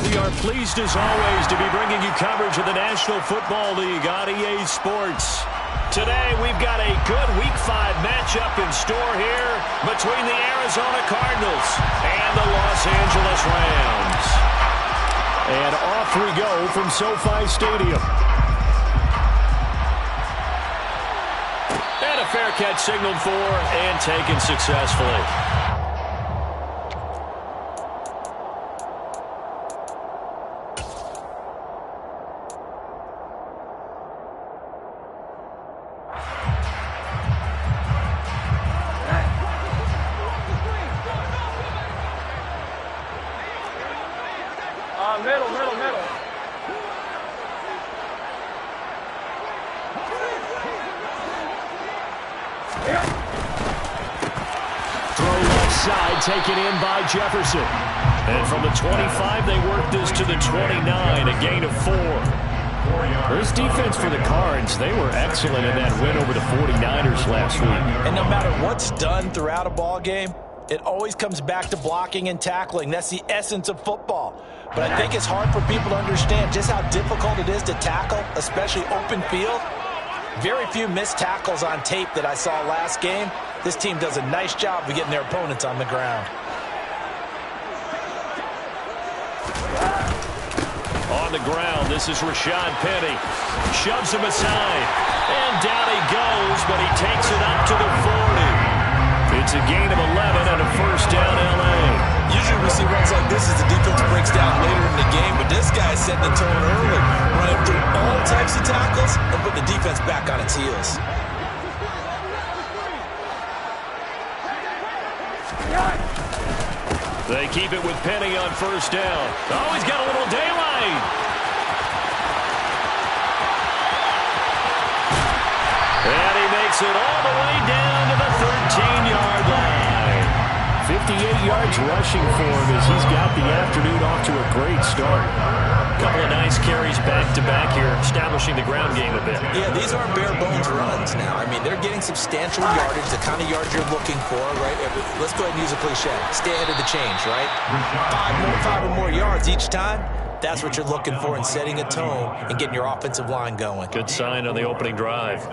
We are pleased as always to be bringing you coverage of the National Football League on EA Sports. Today we've got a good Week 5 matchup in store here between the Arizona Cardinals and the Los Angeles Rams. And off we go from SoFi Stadium. And a fair catch signaled for and taken successfully. Middle. Throw left side, taken in by Jefferson. And from the 25, they work this to the 29, a gain of 4. This defense for the Cards, they were excellent in that win over the 49ers last week. And no matter what's done throughout a ball game, it always comes back to blocking and tackling. That's the essence of football. But I think it's hard for people to understand just how difficult it is to tackle, especially open field. Very few missed tackles on tape that I saw last game. This team does a nice job of getting their opponents on the ground. On the ground, this is Rashad Penny. Shoves him aside. And down he goes, but he takes it up to the 40. It's a gain of 11 and a first down, L.A. Usually we see runs like this as the defense breaks down later in the game, but this guy is setting the tone early, running through all types of tackles and putting the defense back on its heels. They keep it with Penny on first down. Oh, he's got a little daylight. And he makes it all the way down to the 13-yard line. 58 yards rushing for him as he's got the afternoon off to a great start. A couple of nice carries back-to-back here, establishing the ground game a bit. Yeah, these aren't bare-bones runs now. I mean, they're getting substantial yardage, the kind of yardage you're looking for, right? Let's go ahead and use a cliche. Stay ahead of the change, right? Five or more yards each time. That's what you're looking for in setting a tone and getting your offensive line going. Good sign on the opening drive.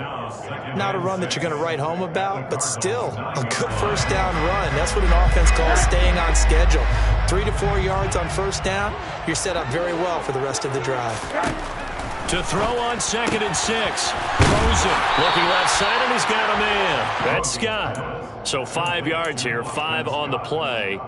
Not a run that you're going to write home about, but still a good first down run. That's what an offense calls staying on schedule. 3 to 4 yards on first down, you're set up very well for the rest of the drive. To throw on 2nd and 6. Rosen looking left side, and he's got a man. That's Scott. So 5 yards here, 5 on the play.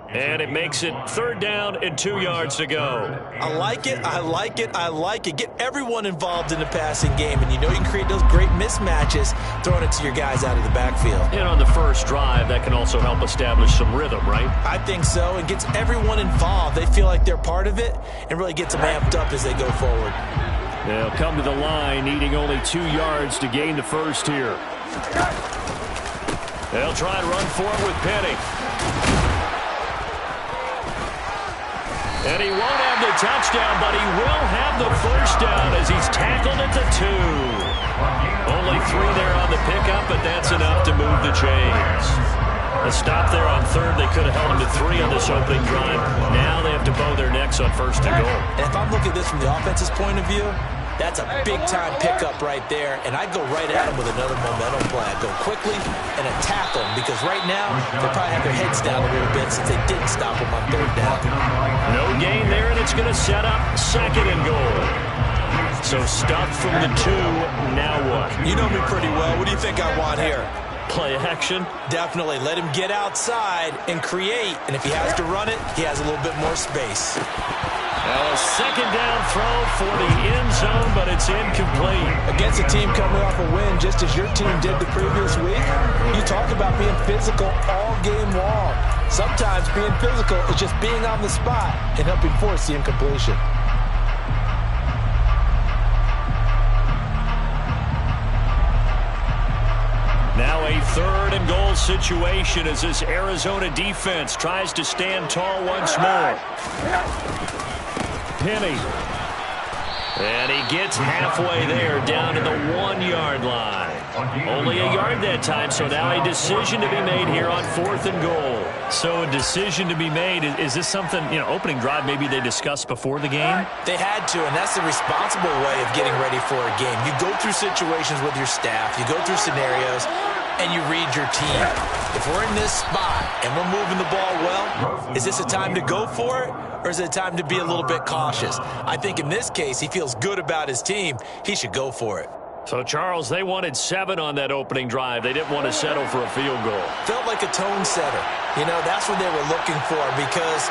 And it makes it 3rd down and 2 yards to go. I like it. Get everyone involved in the passing game. And you know you can create those great mismatches throwing it to your guys out of the backfield. And on the first drive, that can also help establish some rhythm, right? I think so. It gets everyone involved. They feel like they're part of it and really gets them amped up as they go forward. They'll come to the line, needing only 2 yards to gain the first here. They'll try and run for it with Penny. And he won't have the touchdown, but he will have the first down as he's tackled at the 2. Only 3 there on the pickup, but that's enough to move the chains. A stop there on 3rd. They could have held him to 3 on this opening drive. Now they have to bow their necks on 1st and goal. And if I'm looking at this from the offense's point of view, that's a big-time pickup right there, and I'd go right at him with another momentum play. I'd go quickly and attack them because right now they probably have their heads down a little bit since they didn't stop him on 3rd down. No gain there, and it's going to set up 2nd and goal. So stuffed from the 2, now what? You know me pretty well. What do you think I want here? Play action? Definitely. Let him get outside and create, and if he has to run it, he has a little bit more space. Now a 2nd down throw for the end zone, but it's incomplete. Against a team coming off a win, just as your team did the previous week, you talk about being physical all game long. Sometimes being physical is just being on the spot and helping force the incompletion. Now a 3rd and goal situation as this Arizona defense tries to stand tall once more. Penny And he gets halfway there, down to the 1-yard line. Only a yard that time, so now a decision to be made here on 4th and goal. So a decision to be made. Is this something, opening drive maybe they discussed before the game? They had to, and that's the responsible way of getting ready for a game. You go through situations with your staff, you go through scenarios, and you read your team. If we're in this spot and we're moving the ball well, is this a time to go for it, or is it a time to be a little bit cautious? I think in this case, he feels good about his team. He should go for it. So, Charles, they wanted 7 on that opening drive. They didn't want to settle for a field goal. Felt like a tone setter. That's what they were looking for, because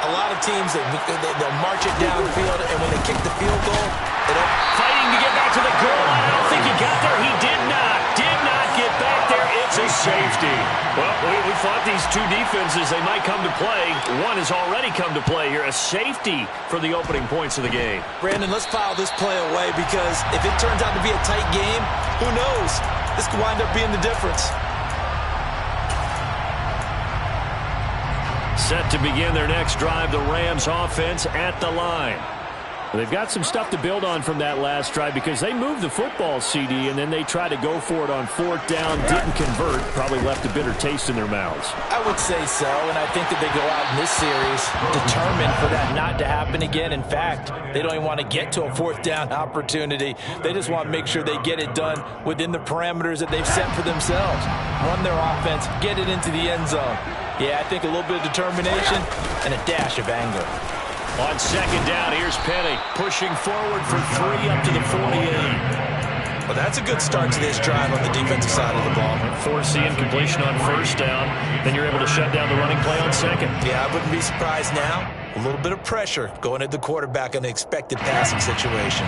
a lot of teams, they'll march it downfield, and when they kick the field goal, fighting to get back to the goal line. I don't think he got there. He did not get back there. It's a safety. Well, we thought these two defenses, they might come to play. One has already come to play here. A safety for the opening points of the game. Brandon, let's file this play away, because if it turns out to be a tight game, who knows? This could wind up being the difference. Set to begin their next drive, the Rams offense at the line. They've got some stuff to build on from that last drive, because they moved the football, CD, and then they tried to go for it on 4th down, didn't convert, probably left a bitter taste in their mouths. I would say so, and I think that they go out in this series determined for that not to happen again. In fact, they don't even want to get to a 4th down opportunity. They just want to make sure they get it done within the parameters that they've set for themselves. Run their offense, get it into the end zone. Yeah, I think a little bit of determination and a dash of anger. On 2nd down, here's Penny pushing forward for 3 up to the 48. Well, that's a good start to this drive on the defensive side of the ball. Forcing completion on 1st down. Then you're able to shut down the running play on 2nd. Yeah, I wouldn't be surprised now. A little bit of pressure going at the quarterback in an expected passing situation.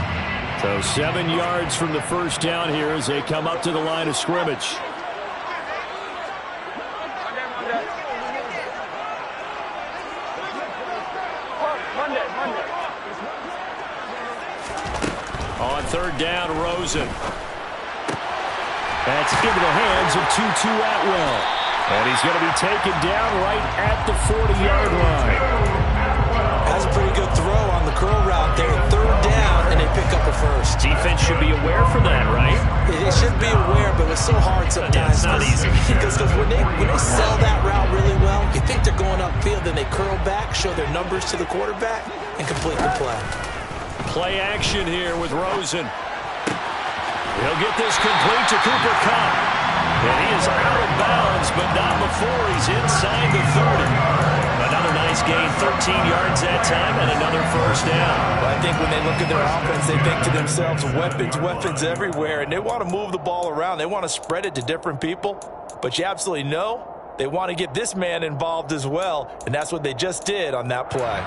So 7 yards from the 1st down here as they come up to the line of scrimmage. On 3rd down, Rosen. That's into the hands of Tutu Atwell. And he's going to be taken down right at the 40-yard line. That's a pretty good throw on the curl route there. 3rd down, and they pick up a first. Defense should be aware for that, right? They should be aware, but it's so hard sometimes. Yeah, it's not easy. Because when they sell that route really well, you think they're going upfield, then they curl back, show their numbers to the quarterback, and complete the play. Play action here with Rosen. He'll get this complete to Cooper Kupp. And he is out of bounds, but not before he's inside the 30. Another nice gain, 13 yards that time, and another 1st down. Well, I think when they look at their offense, they think to themselves, weapons everywhere, and they want to move the ball around. They want to spread it to different people, but you absolutely know they want to get this man involved as well, and that's what they just did on that play.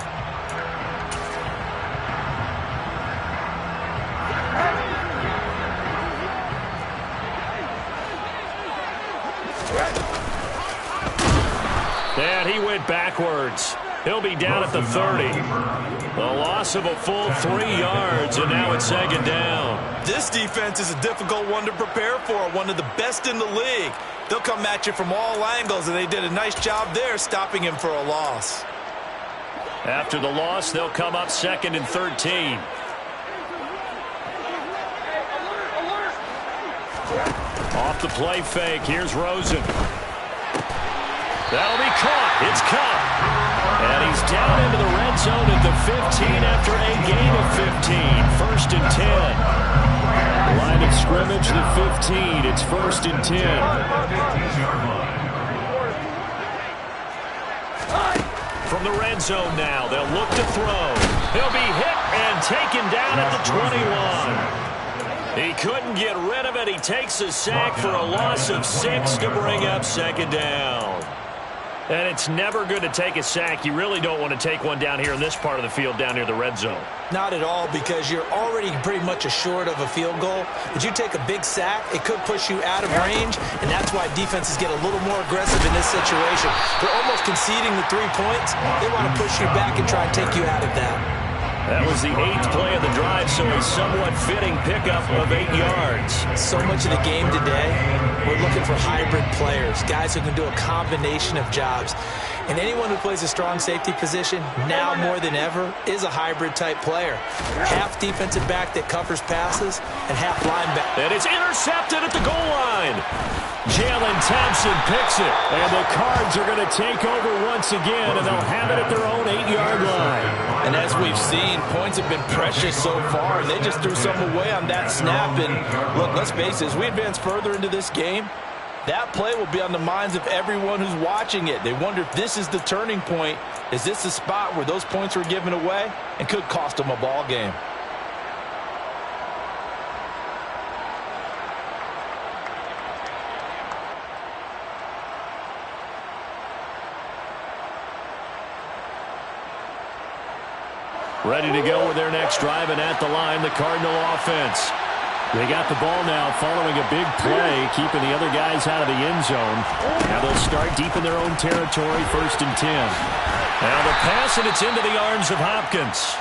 And he went backwards. He'll be down at the 30. A loss of a full 3 yards, and now it's 2nd down. This defense is a difficult one to prepare for, one of the best in the league. They'll come at you from all angles, and they did a nice job there stopping him for a loss. After the loss, they'll come up 2nd and 13. Off the play fake, here's Rosen. That'll be caught. It's Kupp. And he's down into the red zone at the 15 after a gain of 15. 1st and 10. Line of scrimmage, the 15. It's 1st and 10. From the red zone now, they'll look to throw. He'll be hit and taken down at the 21. He couldn't get rid of it. He takes a sack for a loss of 6 to bring up 2nd down. And it's never good to take a sack. You really don't want to take one down here in this part of the field down near the red zone. Not at all, because you're already pretty much assured of a field goal. But you take a big sack, it could push you out of range, and that's why defenses get a little more aggressive in this situation. They're almost conceding the 3 points. They want to push you back and try and take you out of that. That was the 8th play of the drive, so a somewhat fitting pickup of 8 yards. So much of the game today, we're looking for hybrid players, guys who can do a combination of jobs. And anyone who plays a strong safety position, now more than ever, is a hybrid-type player. Half defensive back that covers passes, and half linebacker. And it's intercepted at the goal line. Jalen Thompson picks it, and the Cards are going to take over once again, and they'll have it at their own 8-yard line. And as we've seen, points have been precious so far, and they just threw some away on that snap. And look, let's face it, as we advance further into this game, that play will be on the minds of everyone who's watching it. They wonder if this is the turning point. Is this the spot where those points were given away and could cost them a ball game? Ready to go with their next drive, and at the line, the Cardinal offense. They got the ball now following a big play, keeping the other guys out of the end zone. Now they'll start deep in their own territory, 1st and 10. Now the pass, and it's into the arms of Hopkins.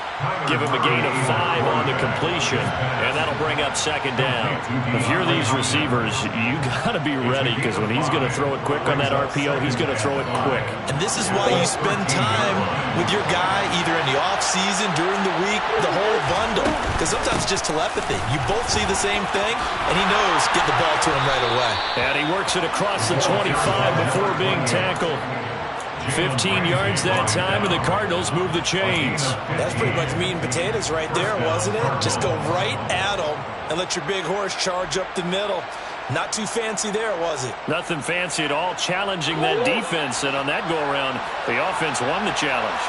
Give him a gain of 5 on the completion, and that'll bring up 2nd down. If you're these receivers, you got to be ready, because when he's going to throw it quick on that RPO, he's going to throw it quick. And this is why you spend time with your guy either in the offseason, during the week, the whole bundle. Because sometimes it's just telepathy. You both see the same thing, and he knows get the ball to him right away. And he works it across the 25 before being tackled. 15 yards that time, and the Cardinals move the chains. That's pretty much meat and potatoes right there, wasn't it? Just go right at them and let your big horse charge up the middle. Not too fancy there, was it? Nothing fancy at all, challenging that defense, and on that go-around, the offense won the challenge.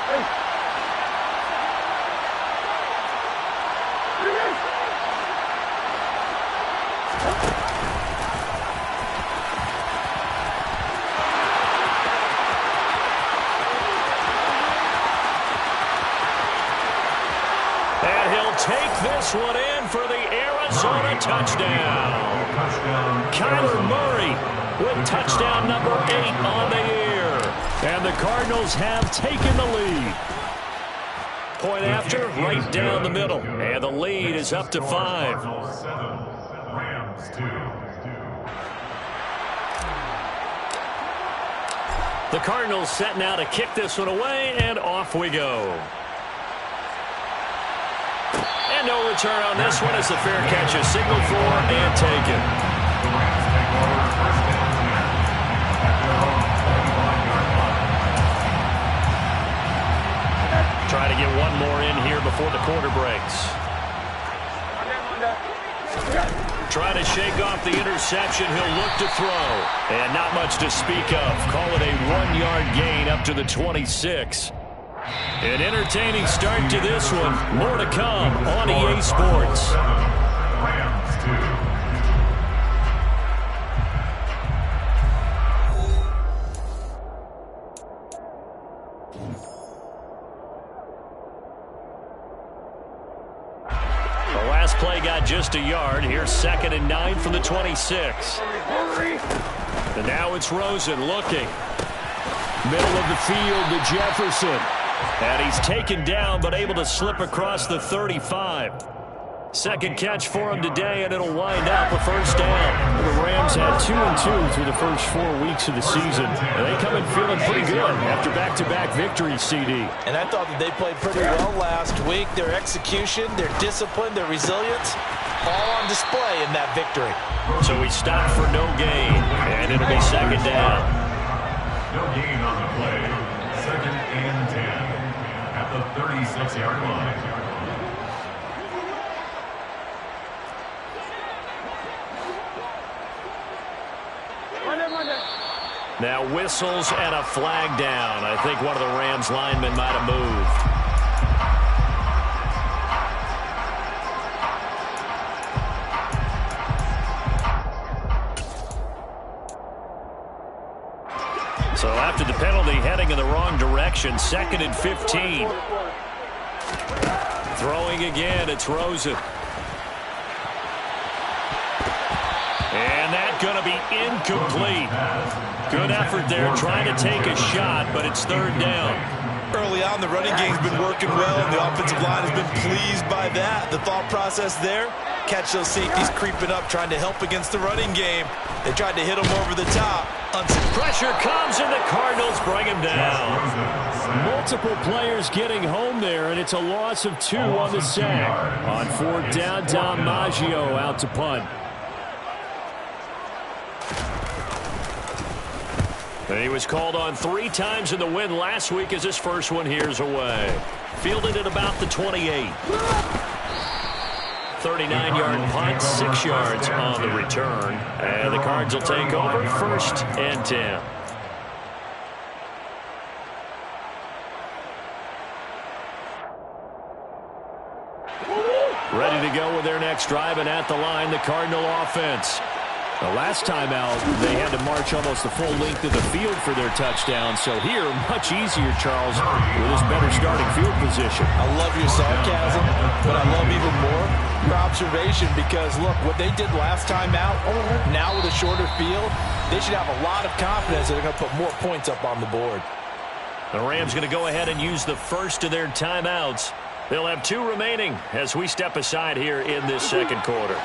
Take this one in for the Arizona touchdown. Kyler Murray with touchdown number 8 on the year. And the Cardinals have taken the lead. Point after, right down the middle. And the lead is up to 5. The Cardinals set now to kick this one away, and off we go. And no return on this one as the fair catch is signaled for and taken. Try to get one more in here before the quarter breaks. Trying to shake off the interception. He'll look to throw. And not much to speak of. Call it a 1-yard gain up to the 26. An entertaining start to this one. More to come on EA Sports. The last play got just a yard. Here's 2nd and 9 from the 26. And now it's Rosen looking. Middle of the field to Jefferson. And he's taken down, but able to slip across the 35. Second catch for him today, and it'll wind up a 1st down. The Rams had 2-2 through the first 4 weeks of the season. And they come in feeling pretty good after back-to-back victories, CD. And I thought that they played pretty well last week. Their execution, their discipline, their resilience, all on display in that victory. So we stop for no gain, and it'll be 2nd down. No gain on the play. 2nd and 10 at the 36-yard line. Now whistles and a flag down. I think one of the Rams linemen might have moved. So after the penalty, heading in the wrong direction, 2nd and 15. Throwing again, it's Rosen. And that's going to be incomplete. Good effort there trying to take a shot, but it's 3rd down. Early on, the running game's been working well, and the offensive line has been pleased by that. The thought process there, catch those safeties creeping up, trying to help against the running game. They tried to hit him over the top. Pressure comes, and the Cardinals bring him down. Multiple players getting home there, and it's a loss of 2 on the sack. On 4th down, Dom Maggio out to punt. And he was called on 3 times in the win last week as his first one here's away. Fielded at about the 28. 39-yard punt, 6 yards on the return. And the Cards will take over 1st and 10. Ready to go with their next drive, and at the line, the Cardinal offense. The last time out, they had to march almost the full length of the field for their touchdown. So here, much easier, Charles, with this better starting field position. I love your sarcasm, but I love even more your observation because, look, what they did last time out, now with a shorter field, they should have a lot of confidence that they're going to put more points up on the board. The Rams going to go ahead and use the first of their timeouts. They'll have 2 remaining as we step aside here in this second quarter.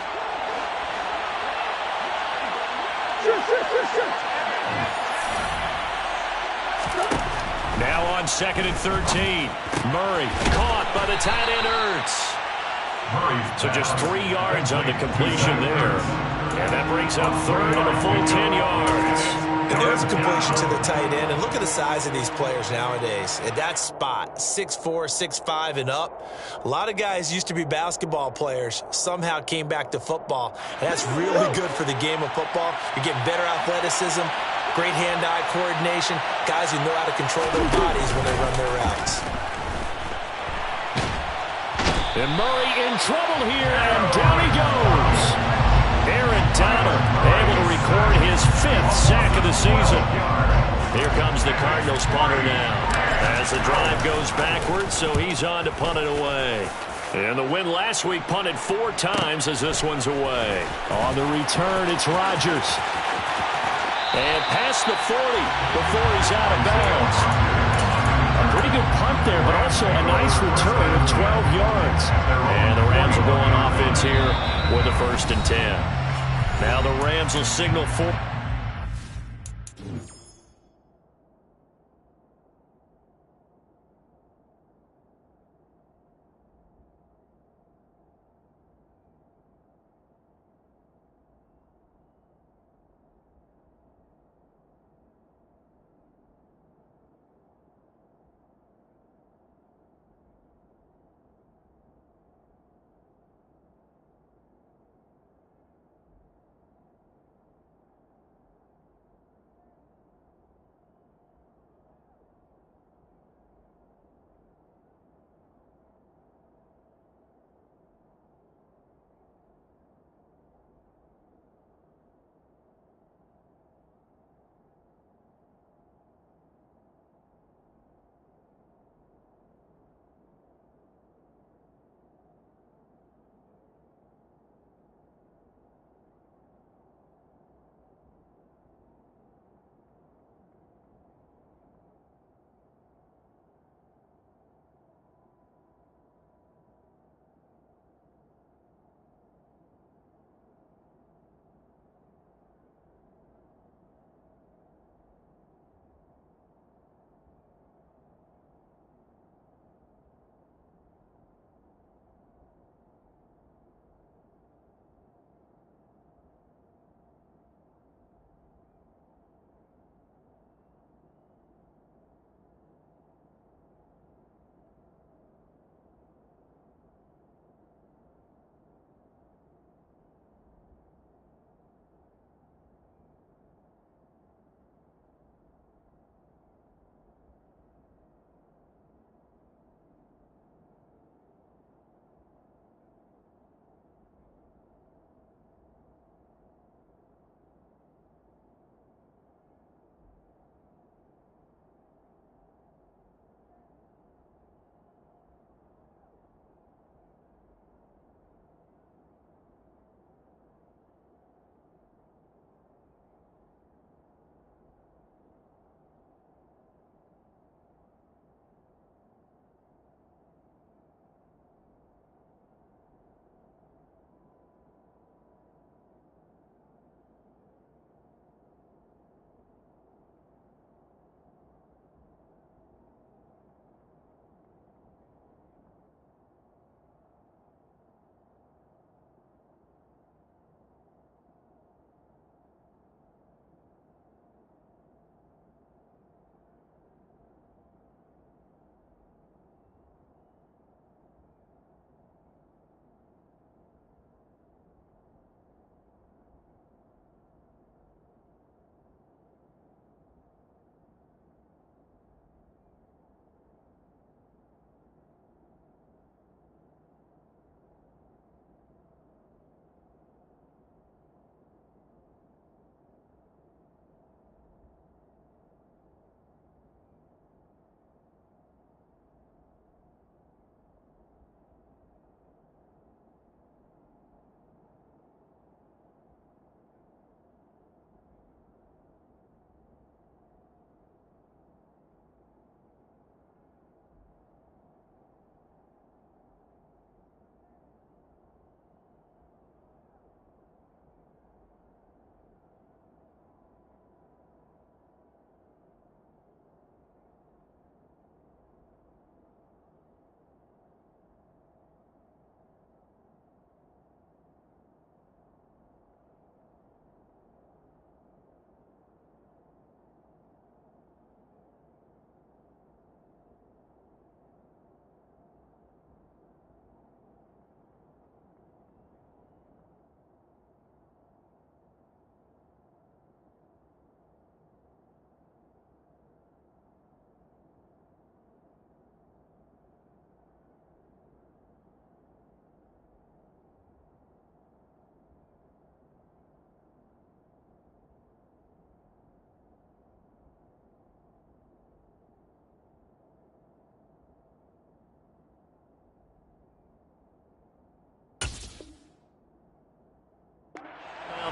Now on 2nd and 13. Murray caught by the tight end Ertz. So just 3 yards on the completion there. And that brings up 3rd and a full 10 yards. And there's a completion to the tight end. And look at the size of these players nowadays. At that spot, 6'4", 6'5", and up. A lot of guys used to be basketball players, somehow came back to football. And that's really good for the game of football. You're getting better athleticism, great hand-eye coordination, guys who know how to control their bodies when they run their routes. And Murray in trouble here, and down he goes. Aaron Donald able to record his 5th sack of the season. Here comes the Cardinals punter now. As the drive goes backwards, so he's on to punt it away. And the win last week punted 4 times as this one's away. On the return, it's Rodgers. And past the 40 before he's out of bounds. A pretty good punt there, but also a nice return of 12 yards. And the Rams will go on offense here with a 1st and 10. Now the Rams will signal for...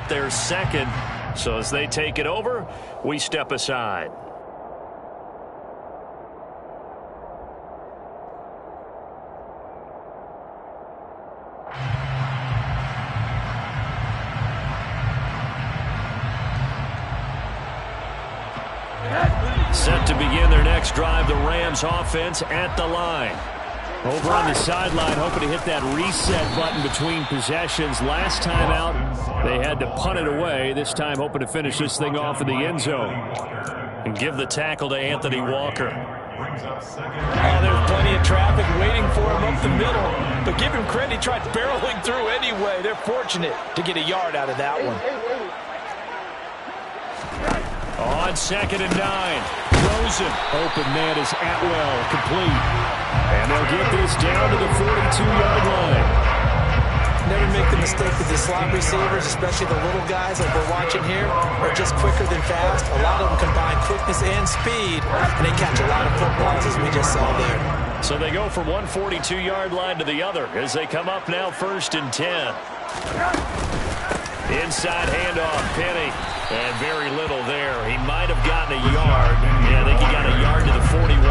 up their second. So as they take it over, we step aside. Set to begin their next drive, the Rams offense at the line. Over on the sideline, hoping to hit that reset button between possessions. Last time out, they had to punt it away. This time, hoping to finish this thing off in the end zone. And give the tackle to Anthony Walker. Oh, there's plenty of traffic waiting for him up the middle. But give him credit, he tried barreling through anyway. They're fortunate to get a yard out of that one. On 2nd and 9. Rosen. Open man is Atwell. Complete. And they'll get this down to the 42-yard line. Never make the mistake that the slot receivers, especially the little guys like we're watching here, are just quicker than fast. A lot of them combine quickness and speed, and they catch a lot of footballs, as we just saw there. So they go from one 42-yard line to the other as they come up now 1st and 10. Inside handoff, Penny. And very little there. He might have gotten a yard. Yeah, I think he got a yard to the 41.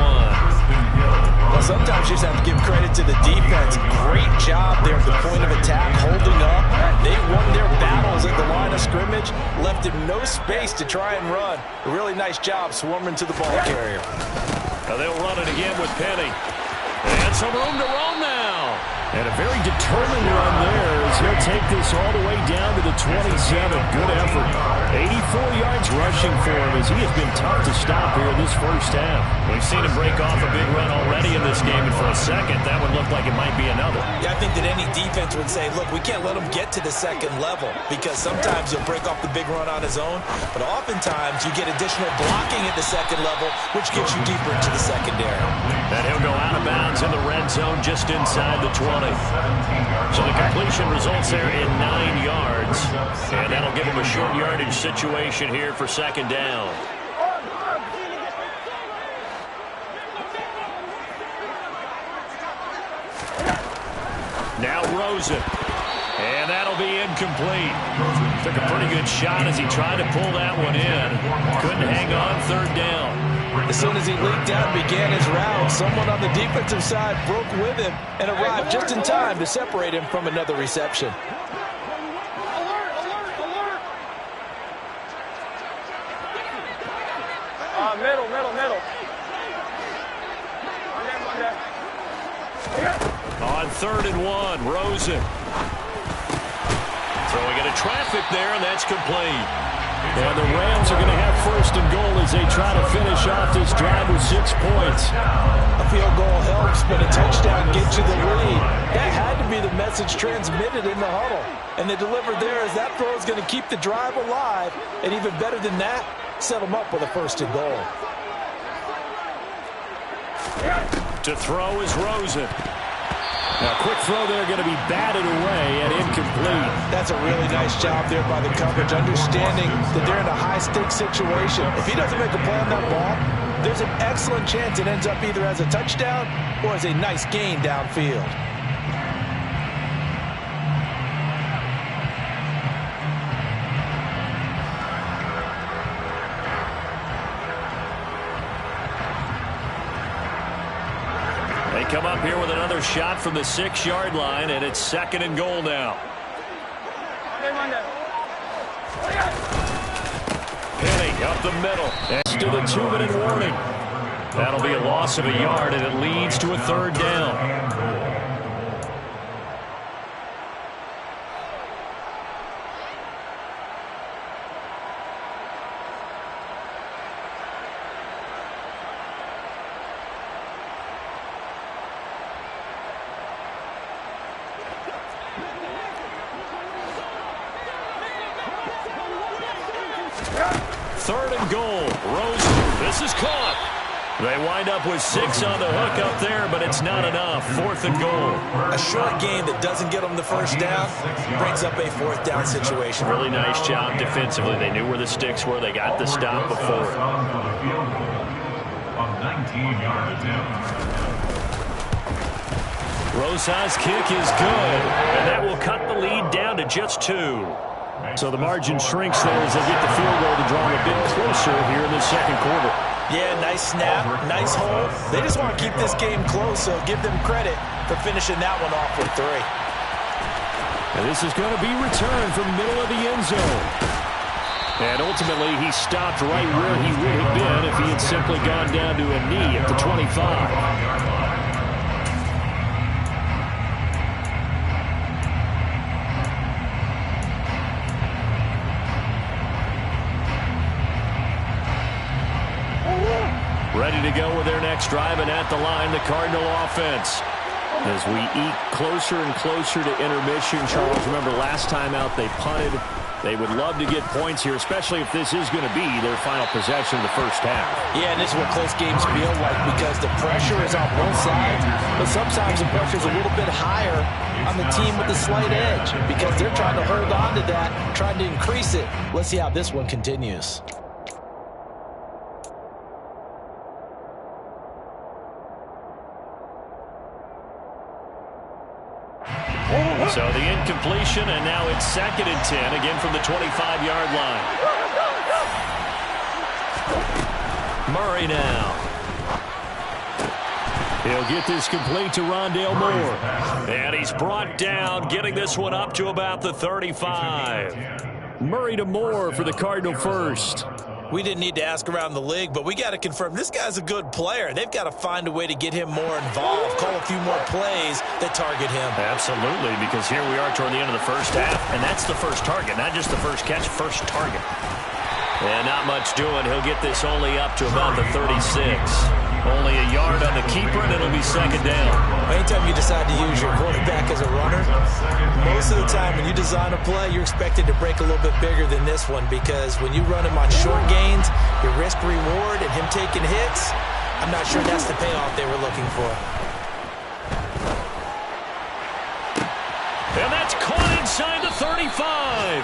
Well, sometimes you just have to give credit to the defense. Great job there at the point of attack, holding up. They won their battles at the line of scrimmage, left him no space to try and run. A really nice job swarming to the ball carrier. Now they'll run it again with Penny. And some room to roam now. And a very determined run there as he'll take this all the way down to the 27. Good effort. 84 yards rushing for him as he has been tough to stop here in this first half. We've seen him break off a big run already in this game, and for a second, that would look like it might be another. Yeah, I think that any defense would say, look, we can't let him get to the second level because sometimes he'll break off the big run on his own, but oftentimes you get additional blocking at the second level, which gets you deeper into the secondary. And he'll go out of bounds in the red zone just inside the 20. So the completion results there in 9 yards. And that'll give him a short yardage situation here for 2nd down. Now Rosen. And that'll be incomplete. Took a pretty good shot as he tried to pull that one in. Couldn't hang on 3rd down. As soon as he leaked out and began his route, someone on the defensive side broke with him and arrived just in time to separate him from another reception. Alert, alert, alert! Middle. On 3rd and 1, Rosen. Throwing into traffic there, and that's complete. And the Rams are going to have 1st and goal as they try to finish off this drive with 6 points. A field goal helps, but a touchdown gets you the lead. That had to be the message transmitted in the huddle. And they delivered there as that throw is going to keep the drive alive. And even better than that, set them up with a 1st and goal. To throw is Rosen. Now, quick throw there, going to be batted away and incomplete. That's a really nice job there by the coverage, understanding that they're in a high-stakes situation. If he doesn't make a play on that ball, there's an excellent chance it ends up either as a touchdown or as a nice gain downfield. They come up here with another shot from the 6-yard line, and it's 2nd and goal now. Penny up the middle. That's to the 2-minute warning. That'll be a loss of a yard, and it leads to a 3rd down. Third and goal. Rosen. This is caught. They wind up with 6 on the hook up there, but it's not enough. 4th and goal. A short game that doesn't get them the 1st down brings up a 4th down situation. Really nice job defensively. They knew where the sticks were. They got the stop before. Rosa's kick is good, and that will cut the lead down to just 2. So the margin shrinks there as they get the field goal to draw them a bit closer here in the second quarter. Yeah, nice snap, nice hold. They just want to keep this game close, so give them credit for finishing that one off with 3. And this is going to be returned from the middle of the end zone. And ultimately, he stopped right where he would have been if he had simply gone down to a knee at the 25. Ready to go with their next drive, and at the line, the Cardinal offense. As we eke closer and closer to intermission, Charles, remember last time out they punted. They would love to get points here, especially if this is going to be their final possession of the first half. Yeah, and this is what close games feel like because the pressure is on both sides, but sometimes the pressure is a little bit higher on the team with the slight edge because they're trying to hold on to that, trying to increase it. Let's see how this one continues. So the incompletion, and now it's 2nd and 10, again from the 25-yard line. Murray now. He'll get this complete to Rondale Moore. And he's brought down, getting this one up to about the 35. Murray to Moore for the Cardinal first. We didn't need to ask around the league, but we got to confirm this guy's a good player. They've got to find a way to get him more involved, call a few more plays that target him. Absolutely, because here we are toward the end of the first half, and that's the first target, not just the first catch, first target. And not much doing. He'll get this only up to about the 36. Only a yard on the keeper, and it'll be 2nd down. Anytime you decide to use your quarterback as a runner, most of the time when you design a play, you're expected to break a little bit bigger than this one because when you run him on short gains, your risk-reward and him taking hits, I'm not sure that's the payoff they were looking for. And that's caught inside the 35.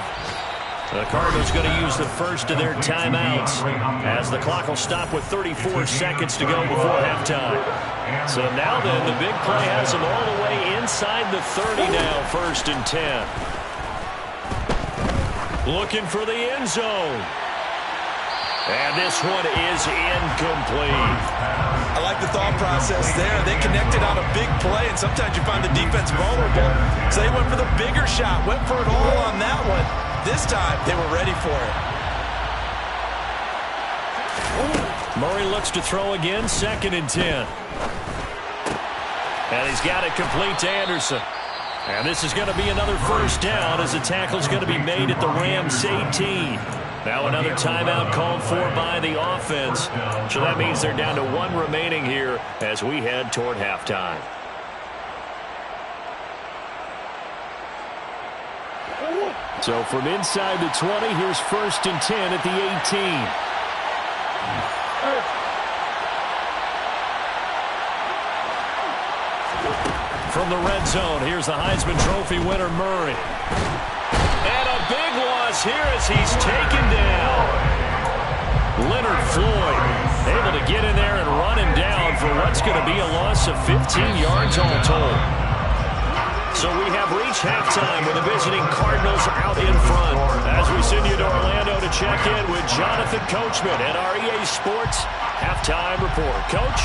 The Cardinals going to use the first of their timeouts as the clock will stop with 34 seconds to go before halftime. So now then, the big play has them all the way inside the 30 now, 1st and 10. Looking for the end zone. And this one is incomplete. I like the thought process there. They connected on a big play, and sometimes you find the defense vulnerable. So they went for the bigger shot, went for it all on that one. This time, they were ready for it. Murray looks to throw again, 2nd and 10. And he's got it complete to Anderson. And this is going to be another first down as the tackle's going to be made at the Rams 18. Now another timeout called for by the offense. So that means they're down to 1 remaining here as we head toward halftime. So from inside the 20, here's 1st and 10 at the 18. From the red zone, here's the Heisman Trophy winner, Murray. And a big loss here as he's taken down. Leonard Floyd able to get in there and run him down for what's going to be a loss of 15 yards all told. So we have reached halftime with the visiting Cardinals out in front. As we send you to Orlando to check in with Jonathan Coachman at our EA Sports Halftime Report. Coach?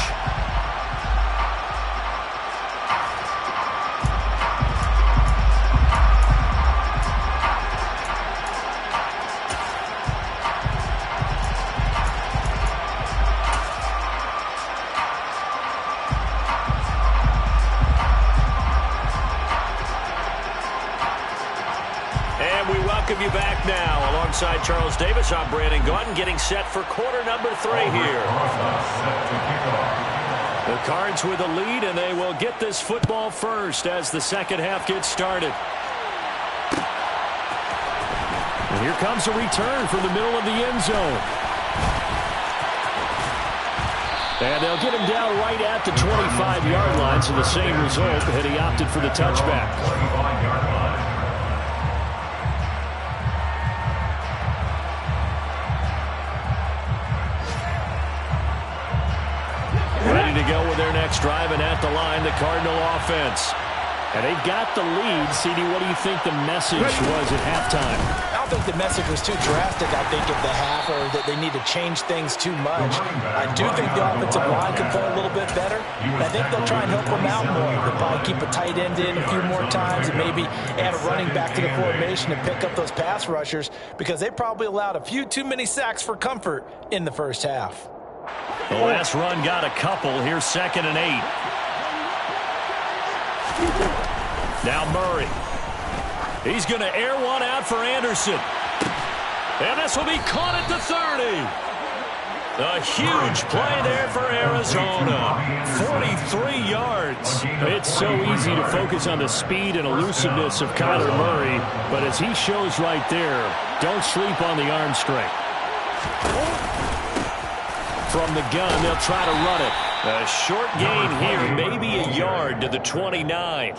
You back now alongside Charles Davis. I'm Brandon Gaudin getting set for quarter number 3 here. The Cards with a lead, and they will get this football first as the second half gets started. And here comes a return from the middle of the end zone. And they'll get him down right at the 25-yard line, so the same result, and he opted for the touchback. Ready to go with their next drive, and at the line, the Cardinal offense. And they've got the lead. CD, what do you think the message was at halftime? I don't think the message was too drastic, I think, at the half, or that they need to change things too much. I do think the offensive line can play a little bit better. And I think they'll try and help them out more. They'll probably keep a tight end in a few more times and maybe add a running back to the formation and pick up those pass rushers, because they probably allowed a few too many sacks for comfort in the first half. The last run got a couple. Here's 2nd and 8. Now Murray. He's going to air one out for Anderson. And this will be caught at the 30. A huge play there for Arizona. 43 yards. It's so easy to focus on the speed and elusiveness of Kyler Murray, but as he shows right there, don't sleep on the arm strength. From the gun, they'll try to run it. A short gain here, maybe a yard to the 29.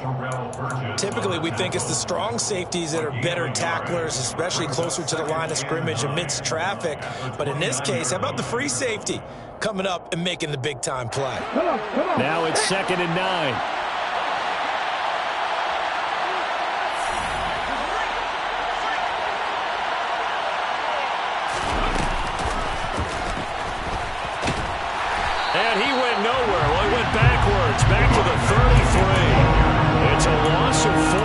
Typically, we think it's the strong safeties that are better tacklers, especially closer to the line of scrimmage amidst traffic. But in this case, how about the free safety coming up and making the big-time play? Now it's 2nd and 9. And he went nowhere. Well, he went backwards, back to the 33. It's a loss of 4.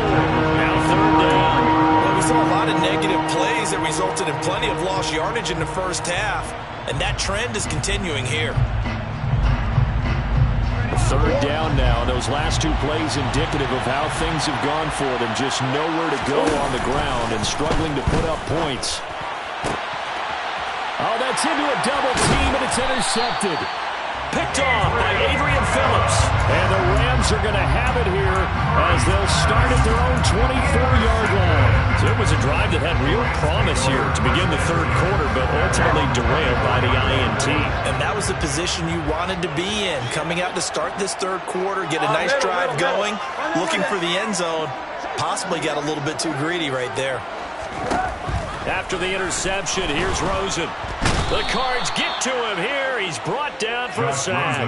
Now 3rd down. Well, we saw a lot of negative plays that resulted in plenty of lost yardage in the first half, and that trend is continuing here. 3rd down now. Those last 2 plays indicative of how things have gone for them. Just nowhere to go on the ground and struggling to put up points. Oh, that's into a double team, and it's intercepted. Picked off by Adrian Phillips. And the Rams are going to have it here as they'll start at their own 24-yard line. So it was a drive that had real promise here to begin the 3rd quarter, but ultimately derailed by the INT. And that was the position you wanted to be in, coming out to start this 3rd quarter, get a nice drive going, looking for the end zone. Possibly got a little bit too greedy right there. After the interception, here's Rosen. The Cards get to him here. He's brought down for a sack.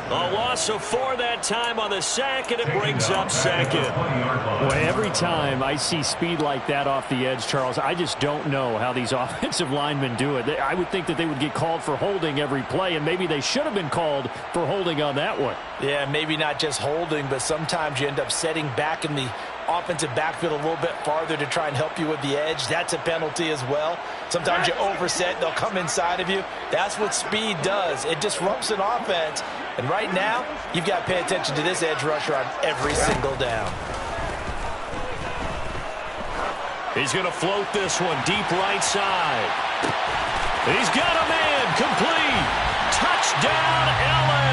A loss of 4 that time on the sack, and it brings up 2nd. Well, every time I see speed like that off the edge, Charles, I just don't know how these offensive linemen do it. I would think that they would get called for holding every play, and maybe they should have been called for holding on that one. Yeah, maybe not just holding, but sometimes you end up setting back in the offensive backfield a little bit farther to try and help you with the edge. That's a penalty as well. Sometimes you overset, they'll come inside of you. That's what speed does. It disrupts an offense. And right now, you've got to pay attention to this edge rusher on every single down. He's going to float this one deep right side. He's got a man complete. Touchdown, LA.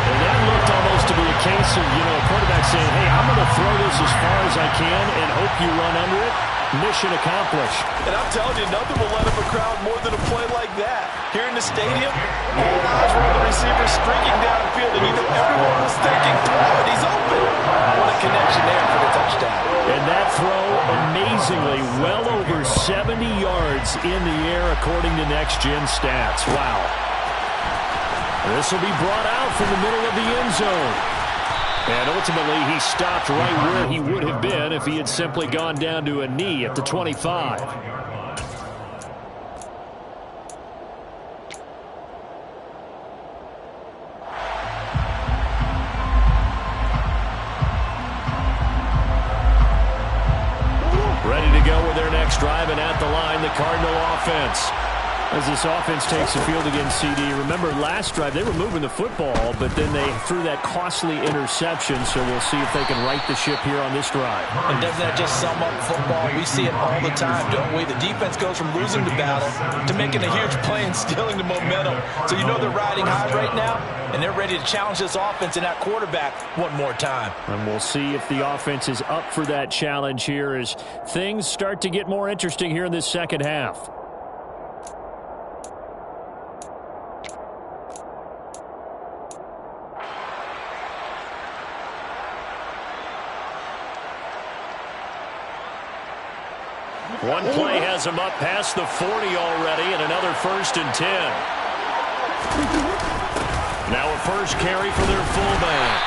And that looked almost to be a case of, a quarterback saying, hey, I'm going to throw this as far as I can and hope you run under it. Mission accomplished. And I'm telling you, nothing will let up a crowd more than a play like that. Here in the stadium, all eyes were on the receiver streaking downfield, and everyone was thinking, throw it, he's open. What a connection there for the touchdown. And that throw, amazingly, well over 70 yards in the air, according to Next Gen Stats. Wow. This will be brought out from the middle of the end zone. And ultimately, he stopped right where he would have been if he had simply gone down to a knee at the 25. Ready to go with their next drive, and at the line, the Cardinal offense. As this offense takes the field against CD, remember last drive they were moving the football, but then they threw that costly interception, so we'll see if they can right the ship here on this drive. And doesn't that just sum up football? We see it all the time, don't we? The defense goes from losing the battle to making a huge play and stealing the momentum. So you know they're riding high right now, and they're ready to challenge this offense and that quarterback one more time. And we'll see if the offense is up for that challenge here as things start to get more interesting here in this second half. One play has him up past the 40 already, and another 1st and 10. Now a first carry for their fullback.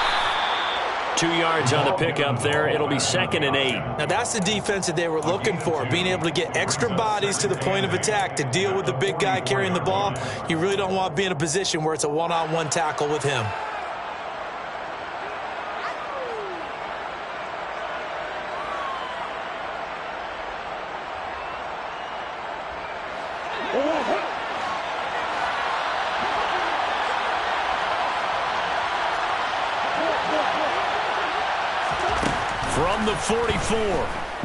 2 yards on the pickup there. It'll be 2nd and 8. Now, that's the defense that they were looking for, being able to get extra bodies to the point of attack to deal with the big guy carrying the ball. You really don't want to be in a position where it's a one-on-one tackle with him. From the 44,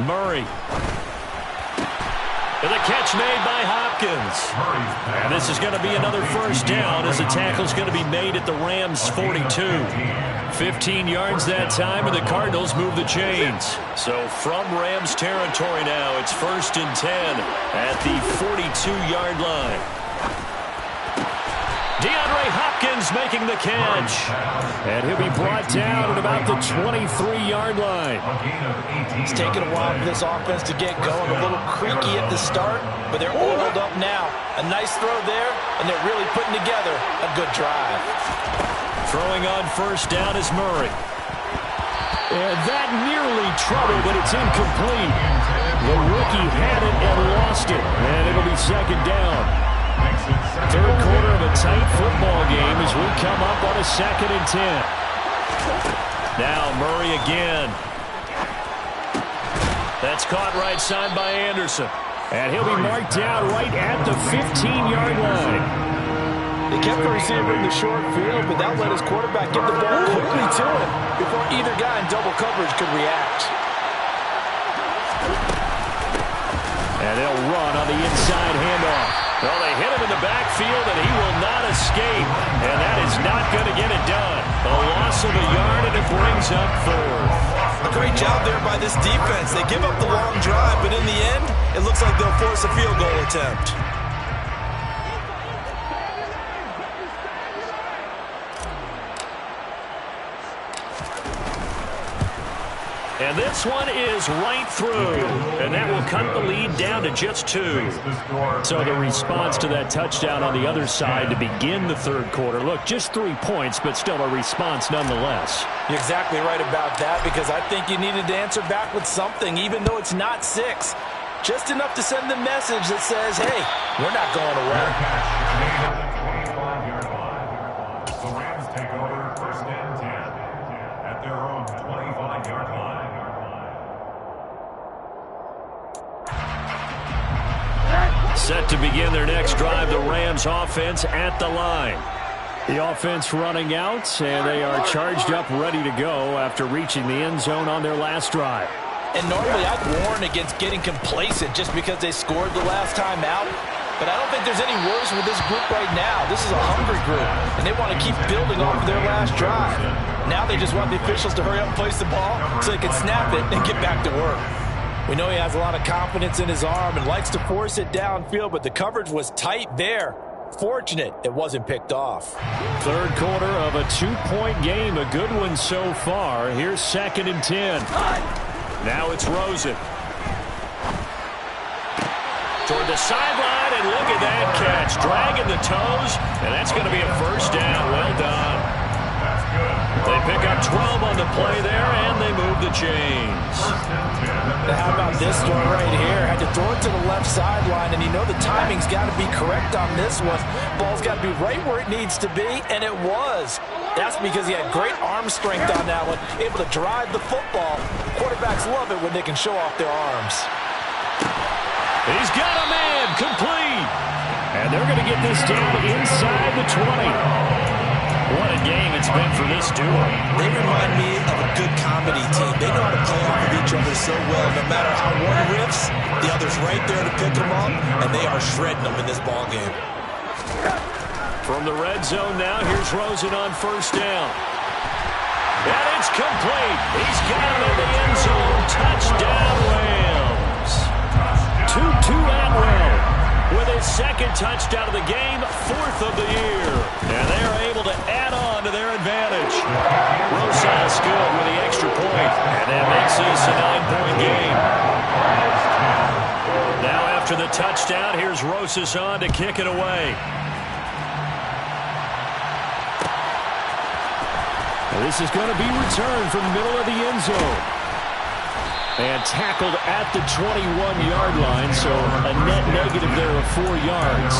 Murray. And the catch made by Hopkins. And this is going to be another first down as the tackle's going to be made at the Rams' 42. 15 yards that time, and the Cardinals move the chains. So from Rams territory now, it's 1st and 10 at the 42-yard line. DeAndre Hopkins making the catch. And he'll be brought down at about the 23-yard line. It's taken a while for this offense to get going. A little creaky at the start, but they're oiled up now. A nice throw there, and they're really putting together a good drive. Throwing on first down is Murray. And that nearly trouble, but it's incomplete. The rookie had it and lost it. And it'll be 2nd down. 3rd quarter of a tight football game as we come up on a 2nd and 10. Now Murray again. That's caught right side by Anderson. And he'll be marked down right at the 15-yard line. They kept the receiver in the short field, but that let his quarterback get the ball quickly to him before either guy in double coverage could react. And they'll run on the inside handoff. Well, they hit him in the backfield, and he will not escape. And that is not going to get it done. A loss of a yard, and it brings up 4th. A great job there by this defense. They give up the long drive, but in the end, it looks like they'll force a field goal attempt. And this one is right through. And that will cut the lead down to just 2. So the response to that touchdown on the other side to begin the 3rd quarter. Look, just 3 points, but still a response nonetheless. You're exactly right about that, because I think you needed to answer back with something, even though it's not 6. Just enough to send the message that says, hey, we're not going away. The Rams take over 1st and 10 at their own 25-yard line. Set to begin their next drive, the Rams offense at the line. The offense running out, and they are charged up, ready to go after reaching the end zone on their last drive. And normally I'd warn against getting complacent just because they scored the last time out. But I don't think there's any worse with this group right now. This is a hungry group, and they want to keep building off of their last drive. Now they just want the officials to hurry up and place the ball so they can snap it and get back to work. We know he has a lot of confidence in his arm and likes to force it downfield, but the coverage was tight there. Fortunate it wasn't picked off. 3rd quarter of a 2-point game, a good one so far. Here's 2nd and 10. Now it's Rosen. Toward the sideline, and look at that catch. Dragging the toes, and that's going to be a first down. Well done. They pick up 12 on the play there, and they move the chains. How about this one right here? Had to throw it to the left sideline, and you know the timing's got to be correct on this one. Ball's got to be right where it needs to be, and it was. That's because he had great arm strength on that one, able to drive the football. Quarterbacks love it when they can show off their arms. He's got a man, complete. And they're going to get this down inside the 20. What a game it's been for this duo. They remind me of a good comedy team. They know how to play off of each other so well. No matter how one riffs, the other's right there to pick them up, and they are shredding them in this ball game. From the red zone now, here's Rosen on first down. And it's complete. He's got him in the end zone. Touchdown, Rams. 2-2 Atwell with his 2nd touchdown of the game, 4th of the year. And they are able to add on to their advantage. Rosas good with the extra point, and that makes this a 9-point game. Now after the touchdown, here's Rosas on to kick it away. This is going to be returned from the middle of the end zone. And tackled at the 21-yard line, so a net negative there of 4 yards.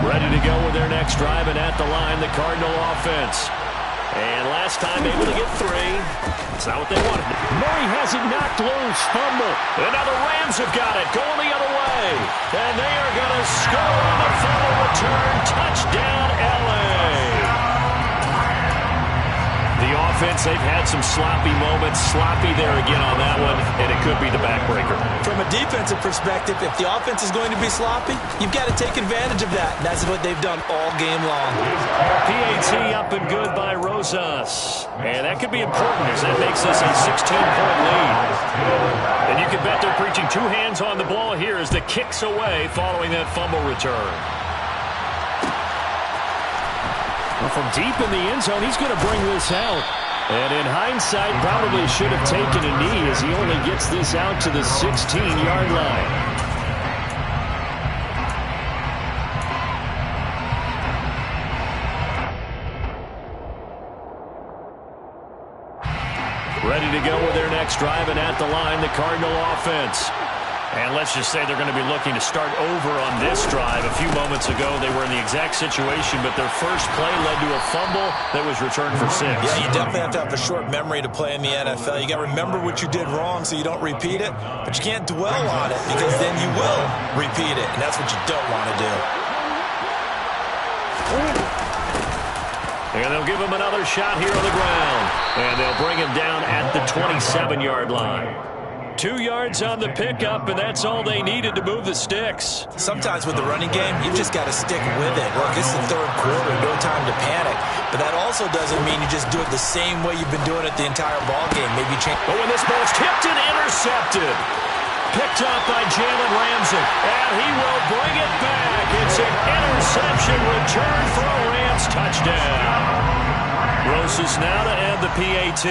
Ready to go with their next drive, and at the line, the Cardinal offense. And last time able to get 3. It's not what they wanted. Murray has it knocked loose. Fumble. And now the Rams have got it. Going the other way. And they are going to score on the fumble return. Touchdown, L.A. The offense, they've had some sloppy moments. Sloppy there again on that one, and it could be the backbreaker. From a defensive perspective, if the offense is going to be sloppy, you've got to take advantage of that. And that's what they've done all game long. PAT up and good by Rosas. And that could be important as that makes this a 16-point lead. And you can bet they're preaching 2 hands on the ball here as the kick's away following that fumble return. From deep in the end zone, he's going to bring this out. And in hindsight, probably should have taken a knee as he only gets this out to the 16-yard line. Ready to go with their next drive, and at the line, the Cardinal offense. And let's just say they're going to be looking to start over on this drive. A few moments ago, they were in the exact situation, but their first play led to a fumble that was returned for 6. Yeah, you definitely have to have a short memory to play in the NFL. You got to remember what you did wrong so you don't repeat it, but you can't dwell on it because then you will repeat it, and that's what you don't want to do. And they'll give him another shot here on the ground, and they'll bring him down at the 27-yard line. 2 yards on the pickup, and that's all they needed to move the sticks. Sometimes with the running game, you've just got to stick with it. Look, it's the 3rd quarter, no time to panic. But that also doesn't mean you just do it the same way you've been doing it the entire ball game. Maybe change. But when this ball's tipped and intercepted, picked up by Jalen Ramsey, and he will bring it back. It's an interception return for a Rams touchdown. Rosas now to end the PAT.